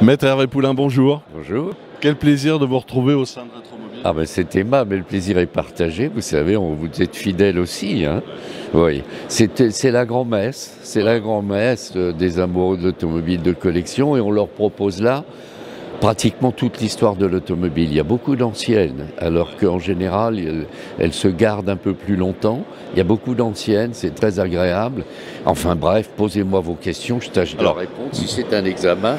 Maître Hervé Poulain, bonjour. Bonjour. Quel plaisir de vous retrouver au sein de Rétromobile. Ah ben c'est aimable, mais le plaisir est partagé. Vous savez, vous êtes fidèle aussi. Hein, oui. C'est la grand-messe. C'est la grand-messe des amoureux de l'automobile de collection et on leur propose là pratiquement toute l'histoire de l'automobile. Il y a beaucoup d'anciennes, alors qu'en général, elles se gardent un peu plus longtemps. Il y a beaucoup d'anciennes, c'est très agréable. Enfin bref, posez-moi vos questions, je tâche de répondre. Si c'est un examen,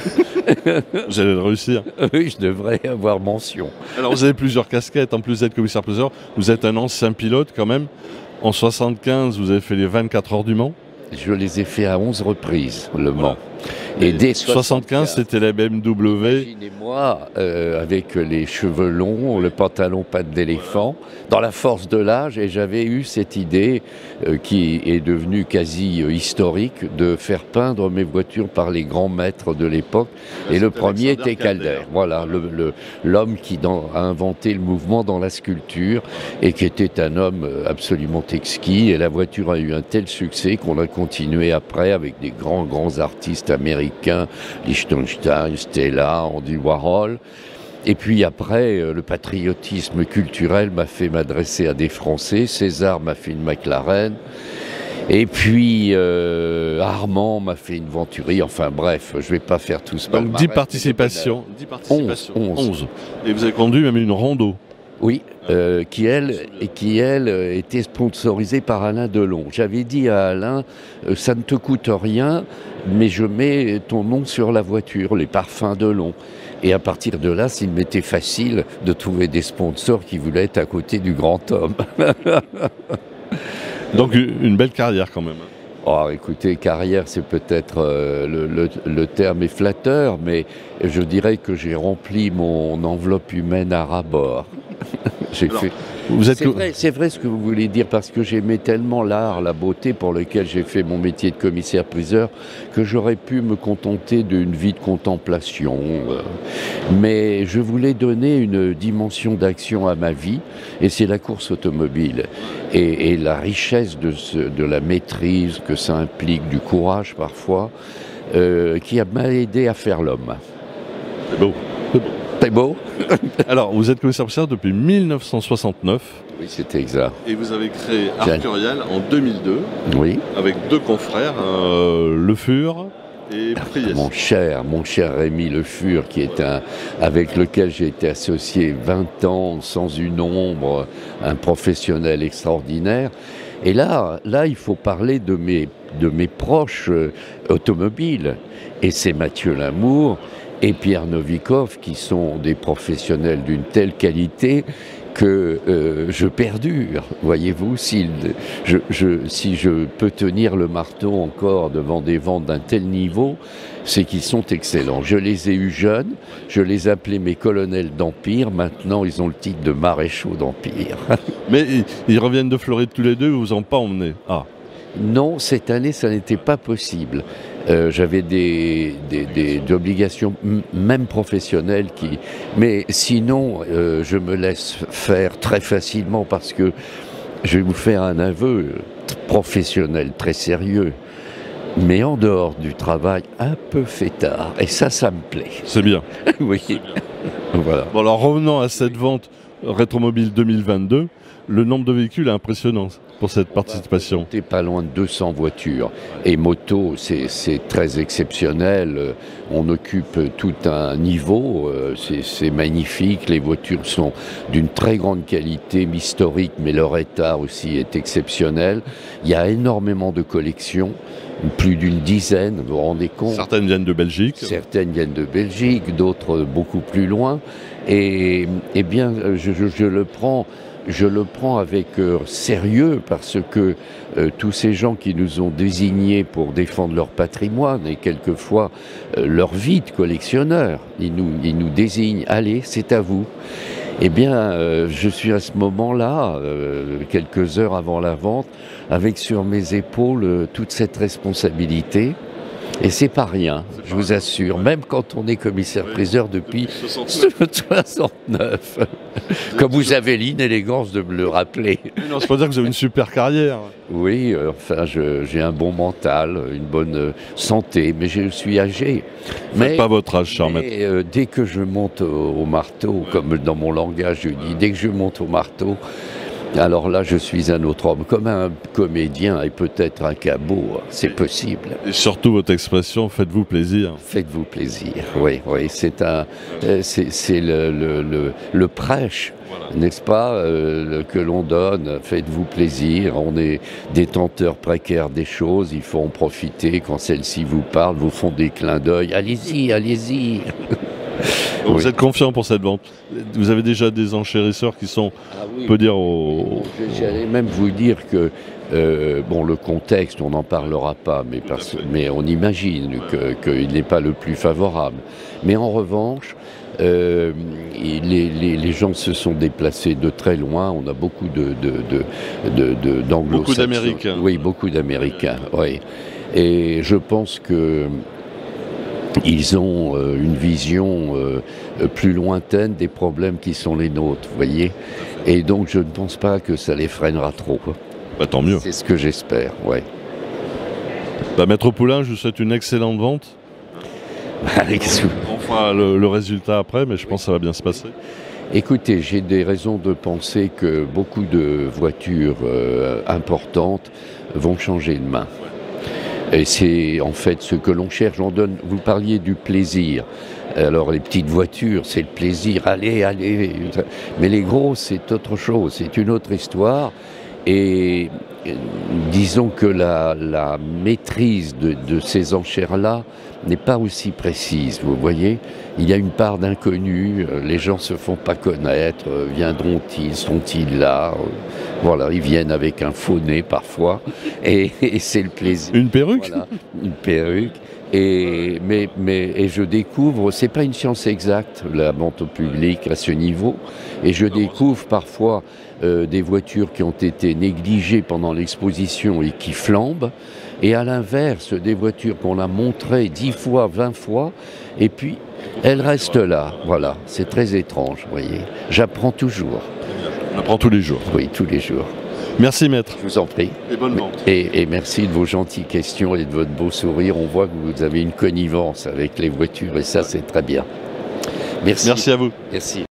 vous allez le réussir. Oui, je devrais avoir mention. Alors vous avez plusieurs casquettes, en plus d'être commissaire-priseur, vous êtes un ancien pilote quand même. En 75, vous avez fait les 24 heures du Mans. Je les ai fait à 11 reprises, le Mans. Voilà. Et dès 75, c'était la BMW. Imaginez-moi, avec les cheveux longs, le pantalon patte d'éléphant, dans la force de l'âge, et j'avais eu cette idée qui est devenue quasi historique de faire peindre mes voitures par les grands maîtres de l'époque. Et le premier était Calder. Voilà, l'homme qui a inventé le mouvement dans la sculpture et qui était un homme absolument exquis. Et la voiture a eu un tel succès qu'on a continué après avec des grands artistes américains, Liechtenstein, Stella, Andy Warhol. Et puis après, le patriotisme culturel m'a fait m'adresser à des Français. César m'a fait une McLaren. Et puis Armand m'a fait une Venturi. Enfin bref, je ne vais pas faire tout ce palmarès. Donc 10 participations. 11. Et vous avez conduit même une Rondo. Oui, qui elle était sponsorisée par Alain Delon. J'avais dit à Alain, ça ne te coûte rien, mais je mets ton nom sur la voiture, les parfums Delon. Et à partir de là, s'il m'était facile de trouver des sponsors qui voulaient être à côté du grand homme. Donc une belle carrière quand même. Oh, écoutez, carrière, c'est peut-être le terme est flatteur, mais je dirais que j'ai rempli mon enveloppe humaine à ras-bord. C'est vrai ce que vous voulez dire, parce que j'aimais tellement l'art, la beauté pour lequel j'ai fait mon métier de commissaire-priseur, que j'aurais pu me contenter d'une vie de contemplation. Mais je voulais donner une dimension d'action à ma vie, et c'est la course automobile. Et la richesse de la maîtrise que ça implique, du courage parfois, qui m'a aidé à faire l'homme. C'est beau. C'est beau. Alors, vous êtes commissaire-priseur depuis 1969. Oui, c'est exact. Et vous avez créé Arcurial en 2002. Oui. Avec deux confrères, Le Fur et Priest. Mon cher Rémi Le Fur, qui est avec lequel j'ai été associé 20 ans, sans une ombre, un professionnel extraordinaire. Et là, il faut parler de mes proches automobiles. Et c'est Mathieu Lamour et Pierre Novikov, qui sont des professionnels d'une telle qualité que je perdure. Voyez-vous, si je peux tenir le marteau encore devant des ventes d'un tel niveau, c'est qu'ils sont excellents. Je les ai eus jeunes, je les appelais mes colonels d'Empire, maintenant ils ont le titre de maréchaux d'Empire. Mais ils reviennent de Floride tous les deux, vous en pas emmené. Ah. Non, cette année, ça n'était pas possible. J'avais des obligations, même professionnelles, mais sinon, je me laisse faire très facilement parce que je vais vous faire un aveu professionnel très sérieux, mais en dehors du travail, un peu fêtard. Et ça me plaît. C'est bien. Oui. C'est bien. Voilà. Bon, alors revenons à cette vente Rétromobile 2022. Le nombre de véhicules est impressionnant pour cette participation. On n'est pas loin de 200 voitures. Et moto, c'est très exceptionnel. On occupe tout un niveau. C'est magnifique. Les voitures sont d'une très grande qualité, historique, mais leur état aussi est exceptionnel. Il y a énormément de collections. Plus d'une dizaine, vous vous rendez compte? Certaines viennent de Belgique. Certaines viennent de Belgique, d'autres beaucoup plus loin. Et bien, je le prends avec sérieux parce que tous ces gens qui nous ont désignés pour défendre leur patrimoine et quelquefois leur vie de collectionneur, ils nous désignent, allez, c'est à vous. Eh bien, je suis à ce moment-là, quelques heures avant la vente, avec sur mes épaules toute cette responsabilité. Et c'est pas rien, je vous assure, même quand on est commissaire-priseur depuis 69. Comme vous avez l'élégance de me le rappeler. Non, c'est pas dire que vous avez une super carrière. Oui, enfin, j'ai un bon mental, une bonne santé, mais je suis âgé. Mais pas votre âge, cher maître. Dès que je monte au marteau, comme dans mon langage je dis, dès que je monte au marteau, alors là, je suis un autre homme, comme un comédien et peut-être un cabot, c'est possible. Et surtout votre expression, faites-vous plaisir. Faites-vous plaisir, oui, oui, c'est le prêche, voilà, n'est-ce pas, que l'on donne, faites-vous plaisir, on est détenteurs précaires des choses, il faut en profiter, quand celles-ci vous parlent, vous font des clins d'œil, allez-y, allez-y. Donc vous êtes confiant pour cette vente? Vous avez déjà des enchérisseurs qui sont, on peut dire, J'allais même vous dire que, bon, le contexte, on n'en parlera pas, mais on imagine qu'il n'est pas le plus favorable. Mais en revanche, les gens se sont déplacés de très loin. On a beaucoup d'anglo-saxons. Beaucoup d'Américains. Oui, beaucoup d'Américains, oui. Et je pense que ils ont une vision plus lointaine des problèmes qui sont les nôtres, vous voyez. Et donc je ne pense pas que ça les freinera trop. Bah, tant mieux. C'est ce que j'espère, oui. Bah, Maître Poulain, je vous souhaite une excellente vente. On fera le résultat après, mais je pense que ça va bien se passer. Écoutez, j'ai des raisons de penser que beaucoup de voitures importantes vont changer de main. Et c'est en fait ce que l'on cherche. Vous parliez du plaisir. Alors les petites voitures, c'est le plaisir, allez, allez. Mais les grosses, c'est autre chose, c'est une autre histoire. Et disons que la maîtrise de ces enchères-là n'est pas aussi précise, vous voyez. Il y a une part d'inconnu, les gens se font pas connaître, viendront-ils, sont-ils là? Voilà, ils viennent avec un faux nez parfois, et c'est le plaisir. Une perruque? Voilà, une perruque. Mais je découvre, c'est pas une science exacte, la vente au public à ce niveau, et je découvre parfois des voitures qui ont été négligées pendant l'exposition et qui flambent, et à l'inverse, des voitures qu'on a montrées 10 fois, 20 fois, et puis elles restent là. Voilà, c'est très étrange, vous voyez. J'apprends toujours. On apprend tous les jours. Oui, tous les jours. Merci maître. Je vous en prie. Et bonne vente. Et merci de vos gentilles questions et de votre beau sourire. On voit que vous avez une connivence avec les voitures et ça c'est très bien. Merci. Merci à vous. Merci.